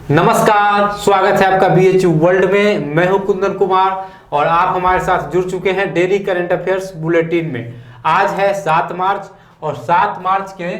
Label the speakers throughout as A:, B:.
A: नमस्कार, स्वागत है आपका बीएचयू वर्ल्ड में। मैं हूं कुंदन कुमार और आप हमारे साथ जुड़ चुके हैं डेली करंट अफेयर्स बुलेटिन में। आज है 7 मार्च और 7 मार्च के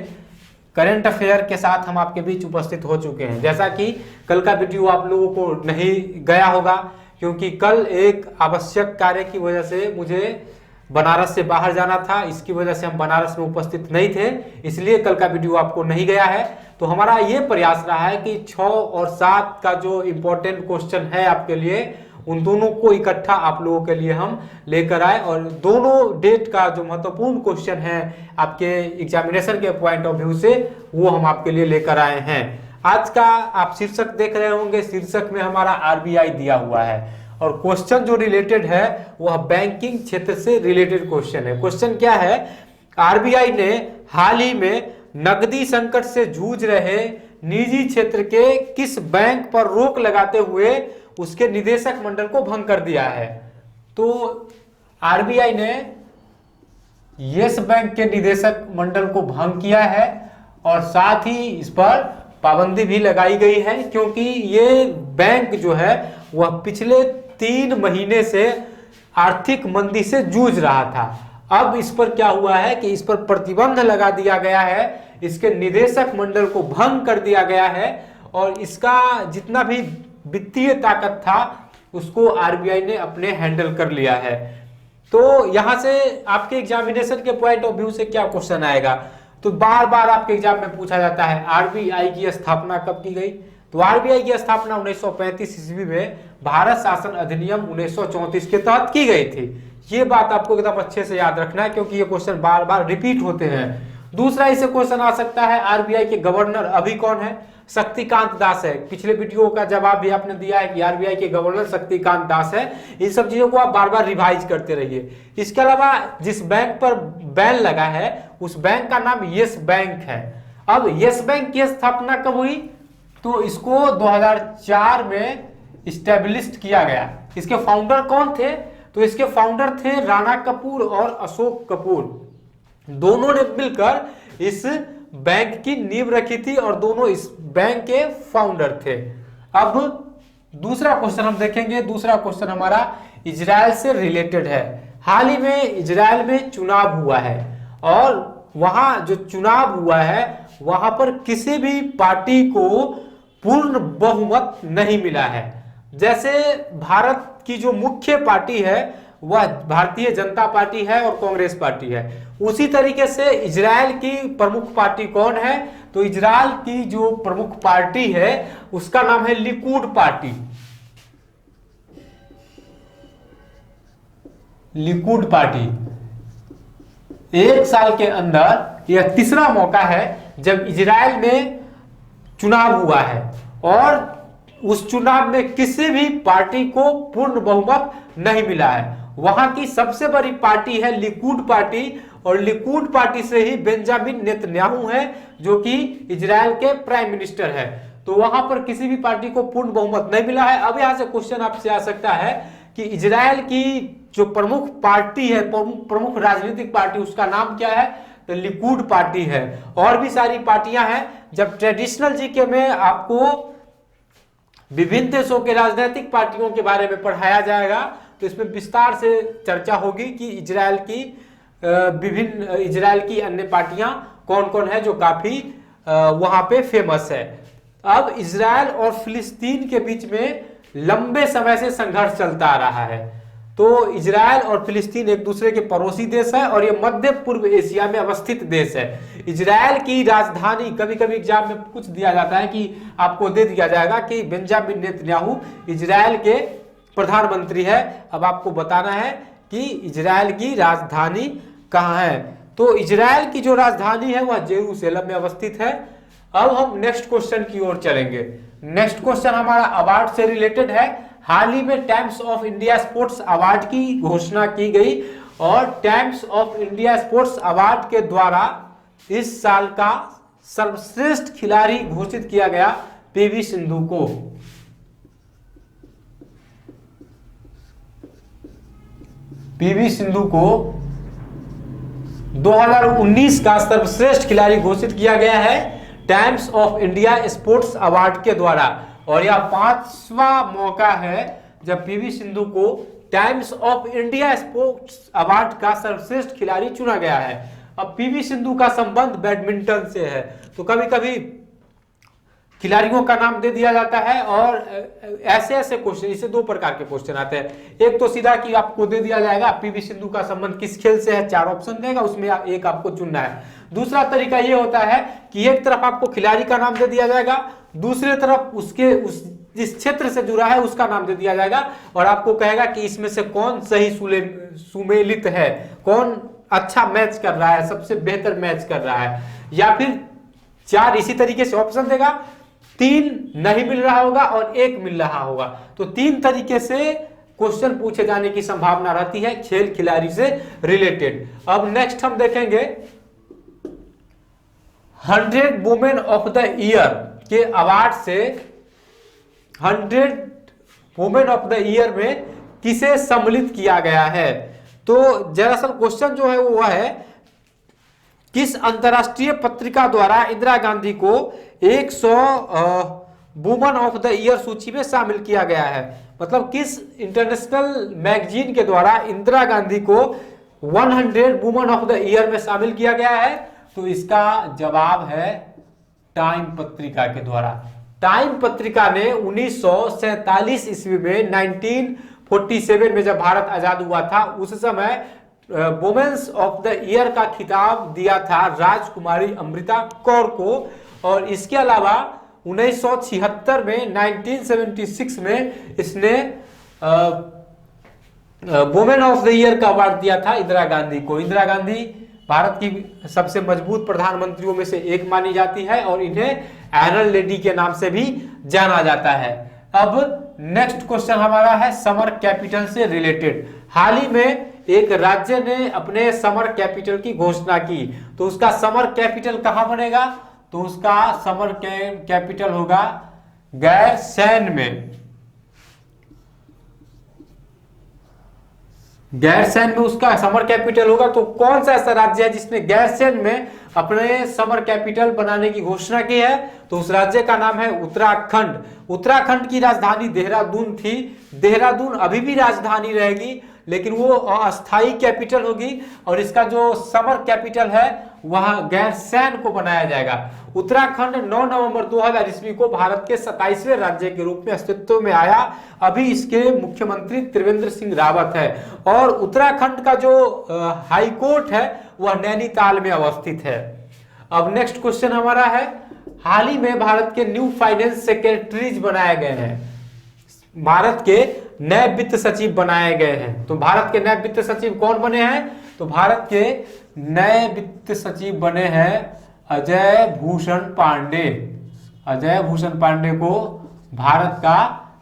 A: करंट अफेयर के साथ हम आपके बीच उपस्थित हो चुके हैं। जैसा कि कल का वीडियो आप लोगों को नहीं गया होगा, क्योंकि कल एक आवश्यक कार्य की वजह से मुझे बनारस से बाहर जाना था, इसकी वजह से हम बनारस में उपस्थित नहीं थे, इसलिए कल का वीडियो आपको नहीं गया है। तो हमारा ये प्रयास रहा है कि 6 और 7 का जो इम्पोर्टेंट क्वेश्चन है आपके लिए, उन दोनों को इकट्ठा आप लोगों के लिए हम लेकर आए और दोनों डेट का जो महत्वपूर्ण क्वेश्चन है आपके एग्जामिनेशन के पॉइंट ऑफ व्यू से, वो हम आपके लिए लेकर आए हैं। आज का आप शीर्षक देख रहे होंगे, शीर्षक में हमारा आरबीआई दिया हुआ है और क्वेश्चन जो रिलेटेड है वह बैंकिंग क्षेत्र से रिलेटेड क्वेश्चन है। क्वेश्चन क्या है? आरबीआई ने हाल ही में नकदी संकट से जूझ रहे निजी क्षेत्र के किस बैंक पर रोक लगाते हुए उसके निदेशक मंडल को भंग कर दिया है? तो आरबीआई ने यस बैंक के निदेशक मंडल को भंग किया है और साथ ही इस पर पाबंदी भी लगाई गई है, क्योंकि ये बैंक जो है वह पिछले 3 महीने से आर्थिक मंदी से जूझ रहा था। अब इस पर क्या हुआ है कि इस पर प्रतिबंध लगा दिया गया है, इसके निदेशक मंडल को भंग कर दिया गया है और इसका जितना भी वित्तीय ताकत था उसको आरबीआई ने अपने हैंडल कर लिया है। तो यहां से आपके एग्जामिनेशन के पॉइंट ऑफ व्यू से क्या क्वेश्चन आएगा? तो बार बार आपके एग्जाम में पूछा जाता है आरबीआई की स्थापना कब की गई? तो आरबीआई की स्थापना 1935 ईस्वी में भारत शासन अधिनियम 1934 के तहत की गई थी। ये बात आपको एकदम अच्छे से याद रखना है, क्योंकि ये क्वेश्चन बार बार रिपीट होते हैं। दूसरा इसे क्वेश्चन आ सकता है, आरबीआई के गवर्नर अभी कौन है? शक्तिकांत दास है। पिछले वीडियो का जवाब भी आपने दिया है कि आरबीआई के गवर्नर शक्तिकांत दास है। इन सब चीजों को आप बार बार रिवाइज करते रहिए। इसके अलावा जिस बैंक पर बैन लगा है उस बैंक का नाम यस बैंक है। अब यस बैंक की स्थापना कब हुई? तो इसको 2004 में इस्टेब्लिश किया गया। इसके फाउंडर कौन थे? तो इसके फाउंडर थे राणा कपूर और अशोक कपूर। दोनों ने मिलकर इस बैंक की नींव रखी थी और दोनों इस बैंक के फाउंडर थे। अब दूसरा क्वेश्चन हम देखेंगे। दूसरा क्वेश्चन हमारा इजराइल से रिलेटेड है। हाल ही में इजराइल में चुनाव हुआ है और वहां जो चुनाव हुआ है वहां पर किसी भी पार्टी को पूर्ण बहुमत नहीं मिला है। जैसे भारत की जो मुख्य पार्टी है वह भारतीय जनता पार्टी है और कांग्रेस पार्टी है, उसी तरीके से इजराइल की प्रमुख पार्टी कौन है? तो इजराइल की जो प्रमुख पार्टी है उसका नाम है लिकुड पार्टी। Likud party. 1 साल के अंदर यह तीसरा मौका है जब इजराइल में चुनाव हुआ है और उस चुनाव में किसी भी पार्टी को पूर्ण बहुमत नहीं मिला है। वहां की सबसे बड़ी पार्टी है लिकुड पार्टी और लिकुड पार्टी से ही बेंजामिन नेतन्याहू है जो कि इजराइल के प्राइम मिनिस्टर है। तो वहां पर किसी भी पार्टी को पूर्ण बहुमत नहीं मिला है। अब यहां से क्वेश्चन आपसे आ सकता है कि इजराइल की जो प्रमुख पार्टी है, प्रमुख राजनीतिक पार्टी, उसका नाम क्या है? तो लिकुड पार्टी है। और भी सारी पार्टियां हैं। जब ट्रेडिशनल जीके में आपको विभिन्न देशों के राजनीतिक पार्टियों के बारे में पढ़ाया जाएगा तो इसमें विस्तार से चर्चा होगी कि इजराइल की अन्य पार्टियां कौन कौन है जो काफी वहां पे फेमस है। अब इजराइल और फिलिस्तीन के बीच में लंबे समय से संघर्ष चलता आ रहा है। तो इजराइल और फिलिस्तीन एक दूसरे के पड़ोसी देश है और ये मध्य पूर्व एशिया में अवस्थित देश है। इजराइल की राजधानी, कभी कभी एग्जाम में कुछ दिया जाता है कि आपको दे दिया जाएगा कि बेंजामिन नेतन्याहू इजराइल के प्रधानमंत्री है। अब आपको बताना है कि इजराइल की राजधानी कहाँ है। तो इजराइल की जो राजधानी है वह जेरूसलम में अवस्थित है। अब हम नेक्स्ट क्वेश्चन की ओर चलेंगे। नेक्स्ट क्वेश्चन हमारा अवार्ड से रिलेटेड है। हाल ही में times of India sports award की घोषणा की गई और times of India sports award के द्वारा इस साल का सर्वश्रेष्ठ खिलाड़ी घोषित किया गया पीवी सिंधु को। पीवी सिंधु को 2019 का सर्वश्रेष्ठ खिलाड़ी घोषित किया गया है times of India sports award के द्वारा। और यह 5वां मौका है जब पीवी सिंधु को times of India sports award का सर्वश्रेष्ठ खिलाड़ी चुना गया है। अब पीवी सिंधु का संबंध बैडमिंटन से है, तो कभी कभी खिलाड़ियों का नाम दे दिया जाता है और ऐसे ऐसे क्वेश्चन, इसे दो प्रकार के क्वेश्चन आते हैं। एक तो सीधा कि आपको दे दिया जाएगा पीवी सिंधु का संबंध किस खेल से है, 4 ऑप्शन देगा, उसमें एक आपको चुनना है। दूसरा तरीका ये होता है कि एक तरफ आपको खिलाड़ी का नाम दे दिया जाएगा, दूसरी तरफ उसके जिस क्षेत्र से जुड़ा है उसका नाम दे दिया जाएगा और आपको कहेगा कि इसमें से कौन सही सुमेलित है, कौन अच्छा मैच कर रहा है, सबसे बेहतर मैच कर रहा है। या फिर 4 इसी तरीके से ऑप्शन देगा, 3 नहीं मिल रहा होगा और 1 मिल रहा होगा। तो 3 तरीके से क्वेश्चन पूछे जाने की संभावना रहती है खेल खिलाड़ी से रिलेटेड। अब नेक्स्ट हम देखेंगे 100 वुमेन ऑफ द ईयर के अवार्ड से 100 वुमेन ऑफ द ईयर में किसे सम्मिलित किया गया है। तो दरअसल क्वेश्चन जो है वो है किस अंतरराष्ट्रीय पत्रिका द्वारा इंदिरा गांधी को 100 वुमेन ऑफ द ईयर सूची में शामिल किया गया है। मतलब किस इंटरनेशनल मैगजीन के द्वारा इंदिरा गांधी को 100 वुमेन ऑफ द ईयर में शामिल किया गया है। तो इसका जवाब है टाइम पत्रिका के द्वारा। टाइम पत्रिका ने 1947 ईस्वी में 1947 में जब भारत आजाद हुआ था उस समय वुमेन्स ऑफ द ईयर का खिताब दिया था राजकुमारी अमृता कौर को। और इसके अलावा 1976 में 1976 में इसने वुमेन ऑफ द ईयर का अवार्ड दिया था इंदिरा गांधी को। इंदिरा गांधी भारत की सबसे मजबूत प्रधानमंत्रियों में से एक मानी जाती है और इन्हें आयरन लेडी के नाम से भी जाना जाता है। अब नेक्स्ट क्वेश्चन हमारा है समर कैपिटल से रिलेटेड। हाल ही में एक राज्य ने अपने समर कैपिटल की घोषणा की, तो उसका समर कैपिटल कहां बनेगा? तो उसका समर कैपिटल होगा गैरसैंण में। गैरसैंण में उसका समर कैपिटल होगा। तो कौन सा ऐसा राज्य है जिसने गैरसैंण में अपने समर कैपिटल बनाने की घोषणा की है? तो उस राज्य का नाम है उत्तराखंड। उत्तराखंड की राजधानी देहरादून थी। देहरादून अभी भी राजधानी रहेगी लेकिन वो अस्थायी कैपिटल होगी और इसका जो समर कैपिटल है वहां गैरसैंण को बनाया जाएगा। उत्तराखंड 9 नवंबर 2000 ईस्वी को भारत के 27वें राज्य के रूप में अस्तित्व में आया। अभी इसके मुख्यमंत्री त्रिवेंद्र सिंह रावत है और उत्तराखंड का जो हाई कोर्ट है वह नैनीताल में अवस्थित है। अब नेक्स्ट क्वेश्चन हमारा है हाल ही में भारत के न्यू फाइनेंस सेक्रेटरीज बनाए गए हैं। भारत के नए वित्त सचिव बनाए गए हैं। तो भारत के नए वित्त सचिव कौन बने हैं? तो भारत के नए वित्त सचिव बने हैं अजय भूषण पांडे। अजय भूषण पांडे को भारत का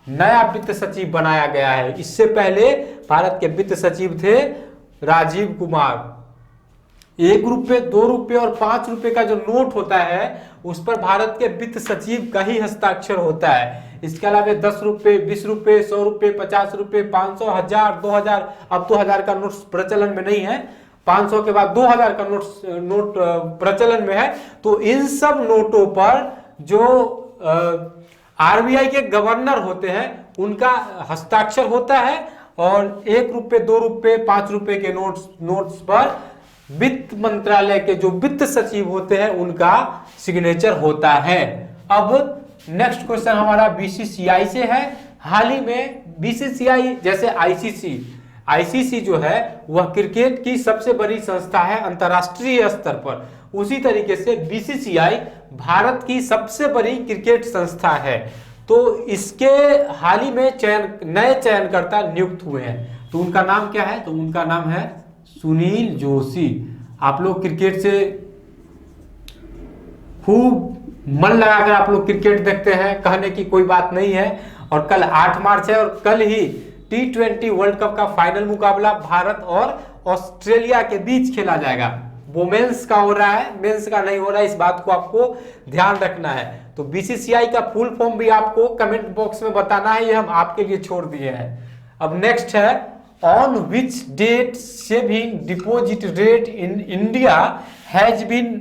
A: नया वित्त सचिव बनाया गया है। इससे पहले भारत के वित्त सचिव थे राजीव कुमार। 1 रुपये, 2 रुपये और 5 रुपये का जो नोट होता है उस पर भारत के वित्त सचिव का ही हस्ताक्षर होता है। इसके अलावा 10 रुपये, 20 रुपये, 100 रुपये, 50 रुपये, 500, 1000, 2000, अब 2000 का नोट प्रचलन में नहीं है, 500 के बाद 2000 का नोट प्रचलन में है। तो इन सब नोटों पर जो आरबीआई के गवर्नर होते हैं उनका हस्ताक्षर होता है और 1 रुपये, 2 रुपये, 5 रुपये के नोट्स पर वित्त मंत्रालय के जो वित्त सचिव होते हैं उनका सिग्नेचर होता है। अब नेक्स्ट क्वेश्चन हमारा बीसीसीआई से है। हाल ही में बीसीसीआई जैसे आईसीसी जो है वह क्रिकेट की सबसे बड़ी संस्था है अंतरराष्ट्रीय स्तर पर, उसी तरीके से बीसीसीआई भारत की सबसे बड़ी क्रिकेट संस्था है। तो इसके हाल ही में नए चयनकर्ता नियुक्त हुए हैं। तो उनका नाम क्या है? तो उनका नाम है सुनील जोशी। आप लोग क्रिकेट से खूब मन लगाकर आप लोग क्रिकेट देखते हैं, कहने की कोई बात नहीं है। और कल 8 मार्च है और कल ही T20 वर्ल्ड कप का फाइनल मुकाबला भारत और ऑस्ट्रेलिया के बीच खेला जाएगा। वुमेन्स का हो रहा है, मेंस का नहीं हो रहा है, इस बात को आपको ध्यान रखना है। तो बीसीसीआई का फुल फॉर्म भी आपको कमेंट बॉक्स में बताना है, ये हम आपके लिए छोड़ दिए हैं। अब नेक्स्ट है on which date saving deposit rate in India has been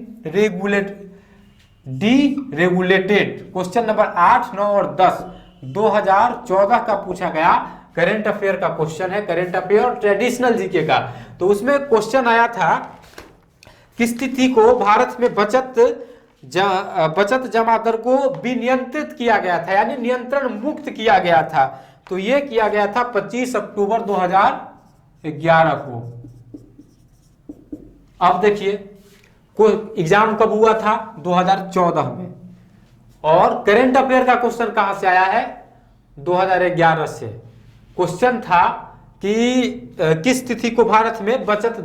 A: deregulated. Question number 8, 9 और 10 2014 का पूछा गया करंट अफेयर का क्वेश्चन है, करंट अफेयर ट्रेडिशनल जीके का। तो उसमें क्वेश्चन आया था किस तिथि को भारत में बचत जमा दर को विनियंत्रित किया गया था, यानी नियंत्रण मुक्त किया गया था। तो ये किया गया था 25 अक्टूबर 2011 को। अब देखिए कोई एग्जाम कब हुआ था, 2014 में, और करंट अफेयर का क्वेश्चन कहां से आया है, 2011 से। क्वेश्चन था कि किस तिथि को भारत में बचत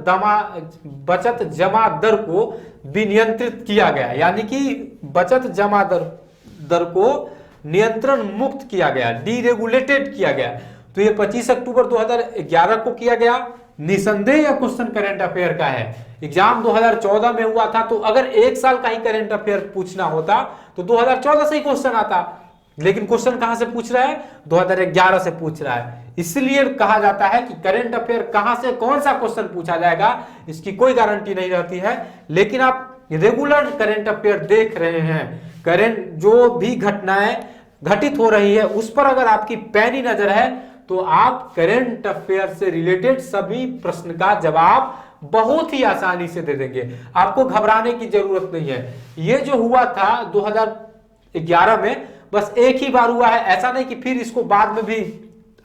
A: जमा दर को विनियंत्रित किया गया, यानी कि बचत जमा दर को नियंत्रण मुक्त किया गया, डीरेगुलेटेड किया गया। तो ये 25 अक्टूबर 2011 को किया गया। निसंदेह यह क्वेश्चन करंट अफेयर का है। एग्जाम 2014 में हुआ था, तो अगर एक साल का ही करंट अफेयर पूछना होता तो 2014 से ही क्वेश्चन आता, लेकिन क्वेश्चन कहां से पूछ रहा है, 2011 से पूछ रहा है। इसलिए कहा जाता है कि करंट अफेयर कहां से कौन सा क्वेश्चन पूछा जाएगा इसकी कोई गारंटी नहीं रहती है। लेकिन आप रेगुलर करंट अफेयर देख रहे हैं, करंट जो भी घटनाएं घटित हो रही है उस पर अगर आपकी पैनी नजर है तो आप करंट अफेयर से रिलेटेड सभी प्रश्न का जवाब बहुत ही आसानी से दे देंगे, आपको घबराने की जरूरत नहीं है। ये जो हुआ था 2011 में बस एक ही बार हुआ है, ऐसा नहीं कि फिर इसको बाद में भी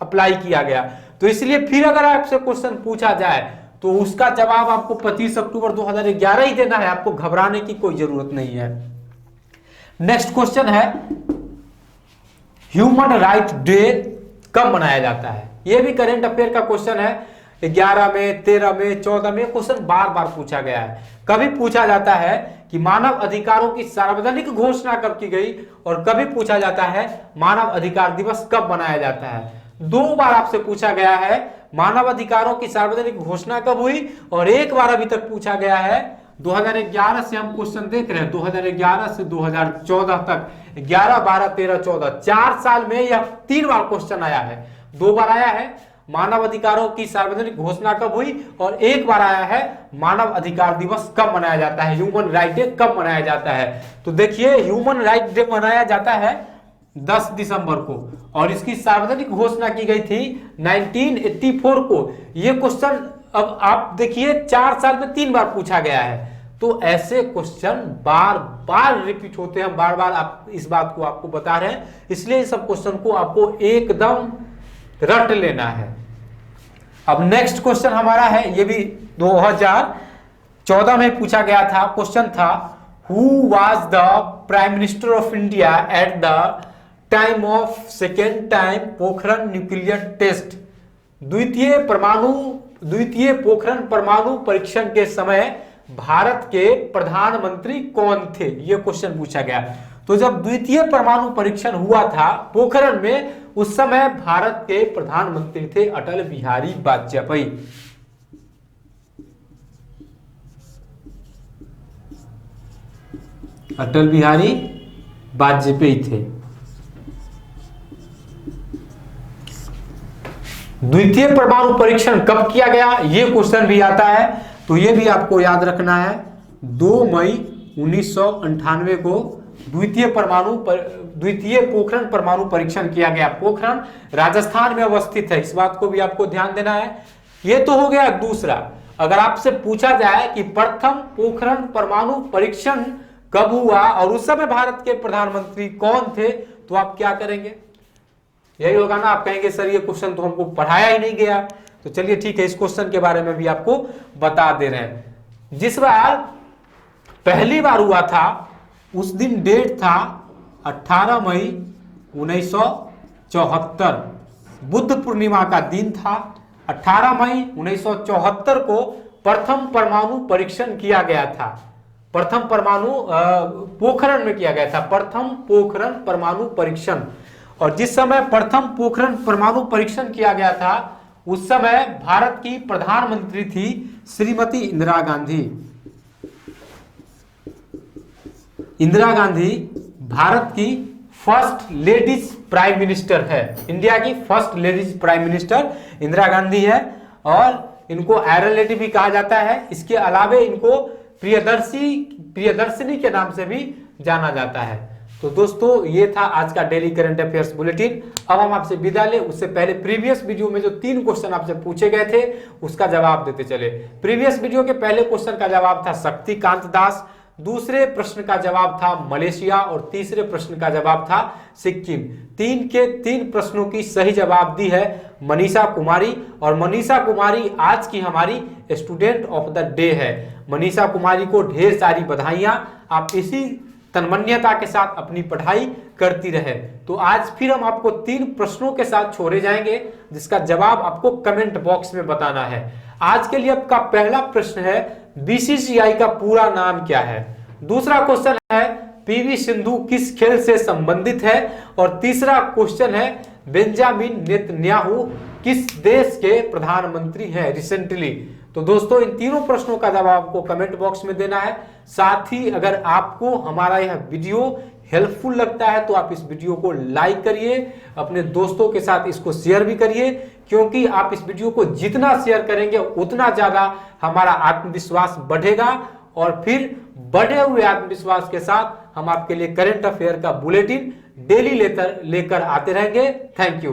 A: अप्लाई किया गया। तो इसलिए फिर अगर आपसे क्वेश्चन पूछा जाए तो उसका जवाब आपको 25 अक्टूबर 2011 ही देना है, आपको घबराने की कोई जरूरत नहीं है। नेक्स्ट क्वेश्चन है ह्यूमन राइट डे कब मनाया जाता है। यह भी करंट अफेयर का क्वेश्चन है। 11 में, 13 में, 14 में क्वेश्चन बार बार पूछा गया है। कभी पूछा जाता है कि मानव अधिकारों की सार्वजनिक घोषणा कब की गई, और कभी पूछा जाता है मानव अधिकार दिवस कब मनाया जाता है। 2 बार आपसे पूछा गया है मानव अधिकारों की सार्वजनिक घोषणा कब हुई, और एक बार अभी तक पूछा गया है 2011 से। हम क्वेश्चन देख रहे हैं 2011 से 2014 तक, 11, 12, 13, 14, 4 साल में यह 3 बार क्वेश्चन आया है। 2 बार आया है मानव अधिकारों की सार्वजनिक घोषणा कब हुई, और एक बार आया है मानव अधिकार दिवस कब मनाया जाता है, ह्यूमन राइट डे कब मनाया जाता है। तो देखिए ह्यूमन राइट डे मनाया जाता है 10 दिसंबर को, और इसकी सार्वजनिक घोषणा की गई थी 1984 को। यह क्वेश्चन अब आप देखिए 4 साल में 3 बार पूछा गया है। तो ऐसे क्वेश्चन बार बार रिपीट होते हैं, बार बार आप इस बात को आपको बता रहे हैं, इसलिए इस सब क्वेश्चन को आपको एकदम रट लेना है। अब नेक्स्ट क्वेश्चन हमारा है, ये भी 2014 में पूछा गया था। क्वेश्चन था who was the prime minister of India at the time of second time Pokhran nuclear test. द्वितीय पोखरण परमाणु परीक्षण के समय भारत के प्रधानमंत्री कौन थे, यह क्वेश्चन पूछा गया। तो जब द्वितीय परमाणु परीक्षण हुआ था पोखरण में, उस समय भारत के प्रधानमंत्री थे अटल बिहारी वाजपेयी। अटल बिहारी वाजपेयी थे। द्वितीय परमाणु परीक्षण कब किया गया, यह क्वेश्चन भी आता है, तो यह भी आपको याद रखना है। 2 मई 1998 को द्वितीय पोखरण परमाणु परीक्षण किया गया। पोखरण राजस्थान में अवस्थित है, इस बात को भी आपको ध्यान देना है। यह तो हो गया दूसरा। अगर आपसे पूछा जाए कि प्रथम पोखरण परमाणु परीक्षण कब हुआ और उस समय भारत के प्रधानमंत्री कौन थे, तो आप क्या करेंगे, यही होगा ना, आप कहेंगे सर ये क्वेश्चन तो हमको पढ़ाया ही नहीं गया। तो चलिए ठीक है, इस क्वेश्चन के बारे में भी आपको बता दे रहे हैं। जिस बार पहली बार हुआ था उस दिन डेट था 18 मई 1974, बुद्ध पूर्णिमा का दिन था। 18 मई 1974 को प्रथम परमाणु परीक्षण किया गया था। प्रथम परमाणु पोखरण में किया गया था, प्रथम पोखरण परमाणु परीक्षण। और जिस समय प्रथम पोखरण परमाणु परीक्षण किया गया था उस समय भारत की प्रधानमंत्री थी श्रीमती इंदिरा गांधी। इंदिरा गांधी भारत की फर्स्ट लेडीज प्राइम मिनिस्टर है, इंडिया की first ladies prime minister Indira Gandhi है। और इनको आयरन लेडी भी कहा जाता है। इसके अलावे इनको प्रियदर्शिनी के नाम से भी जाना जाता है। तो दोस्तों ये था आज का डेली करंट अफेयर्स बुलेटिन। अब हम आपसे विदा लें उससे पहले प्रीवियस वीडियो में जो 3 क्वेश्चन आपसे पूछे गए थे उसका जवाब देते चले। प्रीवियस वीडियो के पहले क्वेश्चन का जवाब था शक्तिकांत दास, दूसरे प्रश्न का जवाब था मलेशिया और तीसरे प्रश्न का जवाब था सिक्किम। 3 के 3 प्रश्नों की सही जवाब दी है मनीषा कुमारी, और मनीषा कुमारी आज की हमारी स्टूडेंट ऑफ द डे है। मनीषा कुमारी को ढेर सारी बधाइयां, आप इसी तन्मयता के साथ अपनी पढ़ाई करती रहे। तो आज फिर हम आपको 3 प्रश्नों के साथ छोड़े जाएंगे जिसका जवाब आपको कमेंट बॉक्स में बताना है। आज के लिए आपका पहला प्रश्न है बीसीसीआई का पूरा नाम क्या है। दूसरा क्वेश्चन है पीवी सिंधु किस खेल से संबंधित है, और तीसरा क्वेश्चन है बेंजामिन नेतन्याहू किस देश के प्रधानमंत्री हैं रिसेंटली। तो दोस्तों इन तीनों प्रश्नों का जवाब आपको कमेंट बॉक्स में देना है। साथ ही अगर आपको हमारा यह वीडियो हेल्पफुल लगता है तो आप इस वीडियो को लाइक करिए, अपने दोस्तों के साथ इसको शेयर भी करिए, क्योंकि आप इस वीडियो को जितना शेयर करेंगे उतना ज्यादा हमारा आत्मविश्वास बढ़ेगा, और फिर बढ़े हुए आत्मविश्वास के साथ हम आपके लिए करंट अफेयर का बुलेटिन डेली लेकर आते रहेंगे। Thank you.